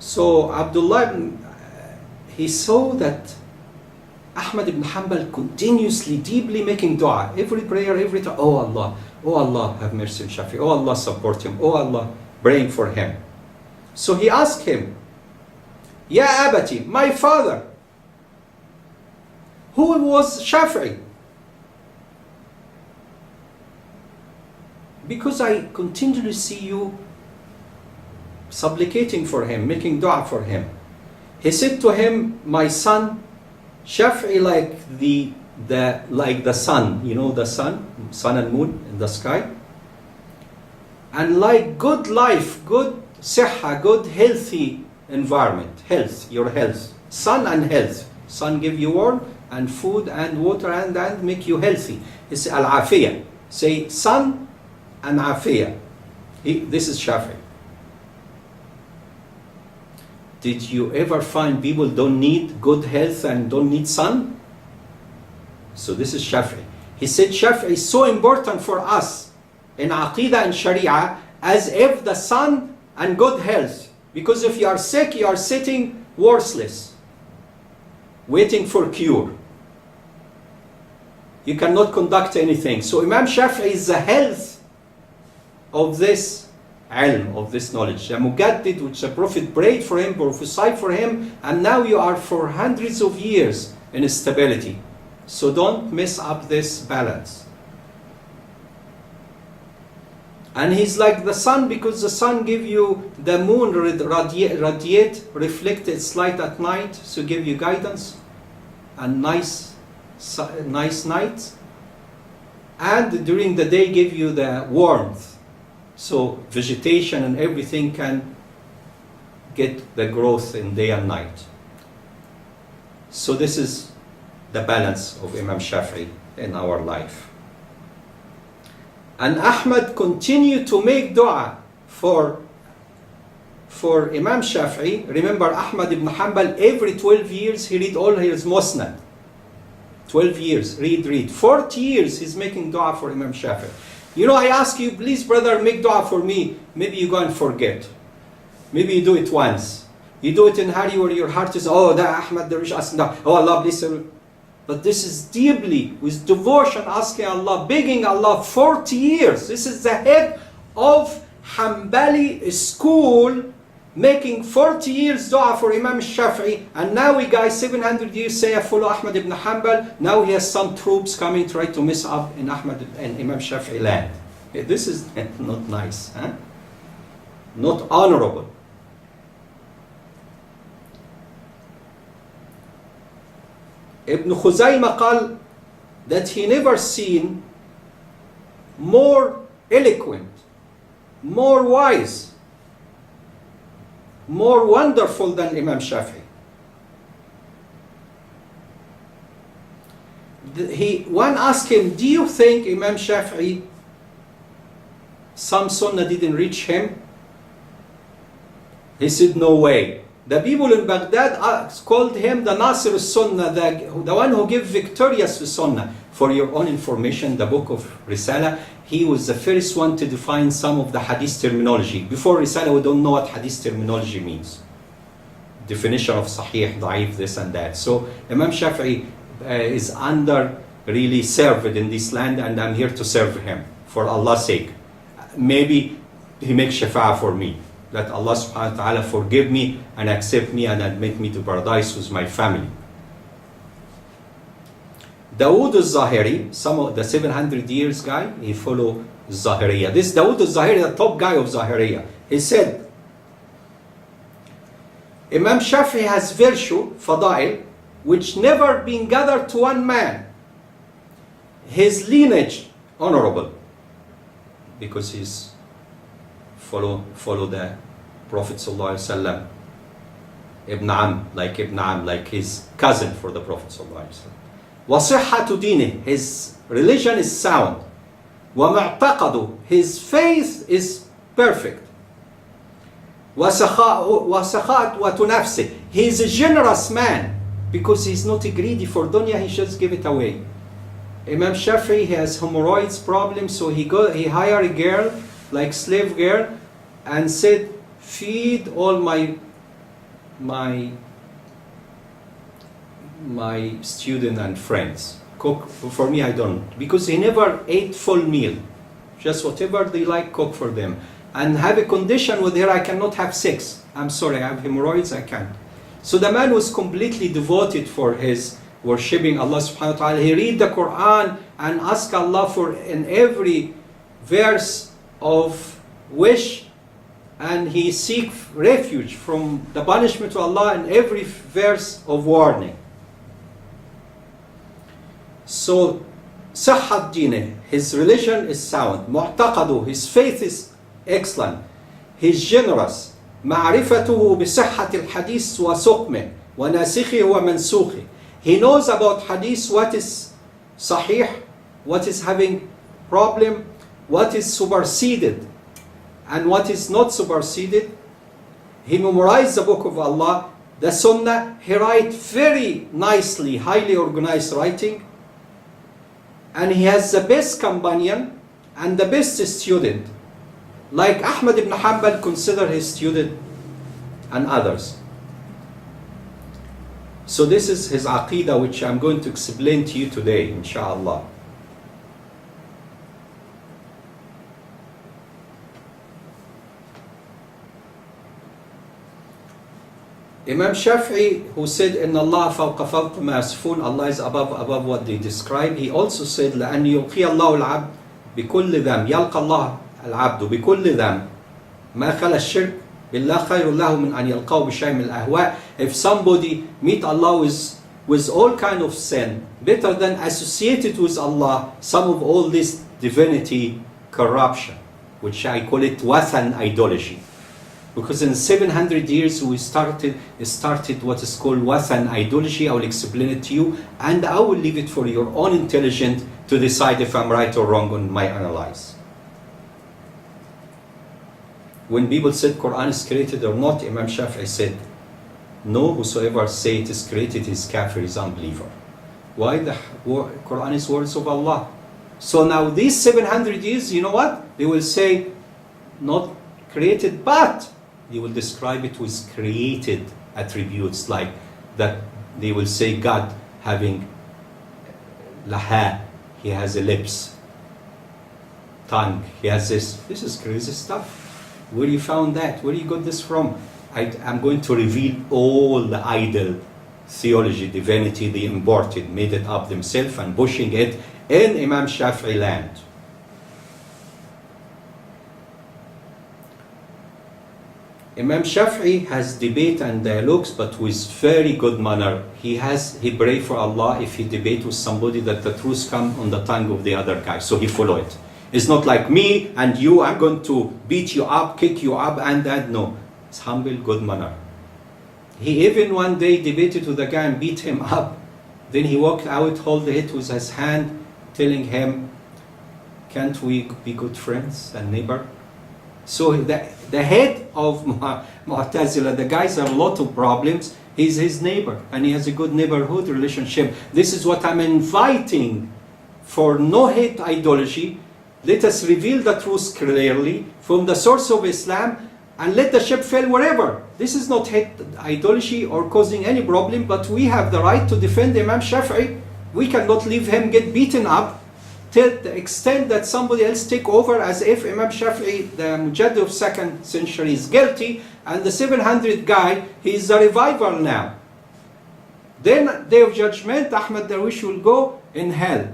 So Abdullah he saw that Ahmad ibn Hanbal continuously, deeply making dua. Every prayer, every time, oh Allah, have mercy on Shafi. Oh Allah, support him. Oh Allah, praying for him. So he asked him, Ya Abati, my father, who was Shafi'i? Because I continually see you supplicating for him, making dua for him. He said to him, my son, Shafi'i like the sun, you know the sun and moon in the sky, and like good life, good sihha, good healthy environment, health, your health, sun and health. Sun give you warmth and food and water and make you healthy. It's al-afiyah. Say sun and afiyah. This is Shafi'i. Did you ever find people don't need good health and don't need sun? So this is Shafi'i. He said Shafi'i is so important for us in Aqidah and Sharia as if the sun and good health. Because if you are sick, you are sitting worthless, waiting for cure. You cannot conduct anything. So Imam Shafi'i is the health of this ilm, of this knowledge. The Mugaddid, which the Prophet prayed for him, prophesied for him, and now you are for hundreds of years in stability. So don't mess up this balance. And he's like the sun, because the sun give you, the moon radiate, reflect its light at night, so give you guidance and nice nights. And during the day give you the warmth. So vegetation and everything can get the growth in day and night. So this is the balance of Imam Shafi'i in our life. And Ahmad continued to make dua for Imam Shafi'i. Remember, Ahmad ibn Hanbal, every 12 years he read all his musnad. 12 years, read. 40 years he's making dua for Imam Shafi'i. You know, I ask you, please brother, make dua for me. Maybe you go and forget. Maybe you do it once. You do it in hurry where your heart is, oh, da Ahmad Darwish asking, oh Allah bless him. But this is deeply, with devotion, asking Allah, begging Allah, 40 years. This is the head of Hanbali school, making 40 years dua for Imam Shafi'i. And now we guys, 700 years say I follow Ahmad ibn Hanbal. Now he has some troops coming, try to mess up in Ahmad and Imam Shafi'i land. This is not nice, huh? Not honorable. Ibn Khuzaymah قال that he never seen more eloquent, more wise, more wonderful than Imam Shafi'i. One asked him, do you think Imam Shafi'i, some sunnah didn't reach him? He said, no way. The people in Baghdad called him the Nasir al-Sunnah, the one who gave victorious to Sunnah. For your own information, the book of Risala, he was the first one to define some of the hadith terminology. Before Risala, we don't know what hadith terminology means. Definition of Sahih, Da'if, this and that. So Imam Shafi'i is under really served in this land, and I'm here to serve him for Allah's sake. Maybe he makes shafa'a for me, that Allah subhanahu wa ta'ala forgive me and accept me and admit me to paradise with my family. Dawood al-Zahiri, some of the 700 years guy, he followed Zahiriyah. This Dawood al-Zahiri, the top guy of Zahiriyah, he said, Imam Shafi'i has virtue, fada'il, which never been gathered to one man. His lineage, honorable, because he's follow the Prophet sallallahu alaihi wasallam. Ibn Am, like his cousin for the Prophet sallallahu alaihi wasallam. وَصِحَّةُ دِينِهِ, his religion is sound. وَمُعْتَقَدُ, his faith is perfect. وَسَخَاءَةُ نَفْسِهِ, he is a generous man, because he's not greedy for dunya, he just give it away. Imam Shafi'i has hemorrhoids problem, so he hired a girl, like slave girl, and said, feed all my my student and friends cook for me. I don't, because he never ate full meal, just whatever they like, cook for them, and have a condition with her: I cannot have sex. I'm sorry, I have hemorrhoids, I can't. So the man was completely devoted for his worshipping Allah subhanahu wa ta'ala. He read the Quran and ask Allah for in every verse of wish, and he seek refuge from the punishment of Allah in every verse of warning. So صحة دينه, his religion is sound. معتقده, his faith is excellent. He's generous. معرفته بصحة الحديث وسقمه وناسخه ومنسوخه. He knows about hadith, what is sahih, what is having problem, what is superseded, and what is not superseded. He memorized the book of Allah, the Sunnah. He writes very nicely, highly organized writing. And he has the best companion and the best student. Like Ahmad ibn Hanbal considered his student and others. So this is his aqidah, which I'm going to explain to you today, inshallah. Imam Shafi'i, who said, "Inna Allah fawqa fawqa ma yasifun," Allah is above what they describe. He also said, لأن يلقي الله العبد بكل ذنب يلقى الله العبد بكل ذنب ما خلا الشرك بالله خير له من أن يلقاه بشيء من الأهواء. If somebody meet Allah with all kind of sin, better than associated with Allah some of all this divinity corruption, which I call it wathan idolatry. Because in 700 years we started what is called wathan idolatry. I will explain it to you, and I will leave it for your own intelligence to decide if I'm right or wrong on my analysis. When people said Quran is created or not, Imam Shafi'i said, no, whosoever say it is created is kafir, is unbeliever. Why? The Quran is words of Allah. So now these 700 years, you know what? They will say, not created, but they will describe it with created attributes, like that they will say God having laha, he has a lips, tongue, he has this. This is crazy stuff. Where you found that? Where you got this from? I'm going to reveal all the idol theology, divinity they imported, made it up themselves and pushing it in Imam Shafi'i land. Imam Shafi'i has debate and dialogues, but with very good manner. He pray for Allah if he debate with somebody that the truth come on the tongue of the other guy, so he follow it. It's not like me and you, I'm going to beat you up, kick you up, and that. No, it's humble, good manner. He even one day debated with the guy and beat him up. Then he walked out, hold it with his hand, telling him, can't we be good friends and neighbor? So the head of Mu'tazila, the guys have a lot of problems. He's his neighbor, and he has a good neighborhood relationship. This is what I'm inviting for no hate ideology. Let us reveal the truth clearly from the source of Islam, and let the ship fail wherever. This is not hate ideology or causing any problem, but we have the right to defend Imam Shafi'i. We cannot leave him get beaten up till the extent that somebody else take over, as if Imam Shafi'i, the Mujaddid of 2nd century, is guilty, and the 700 guy, he is the revival now. Then, Day of Judgment, Ahmad Darwish will go in hell.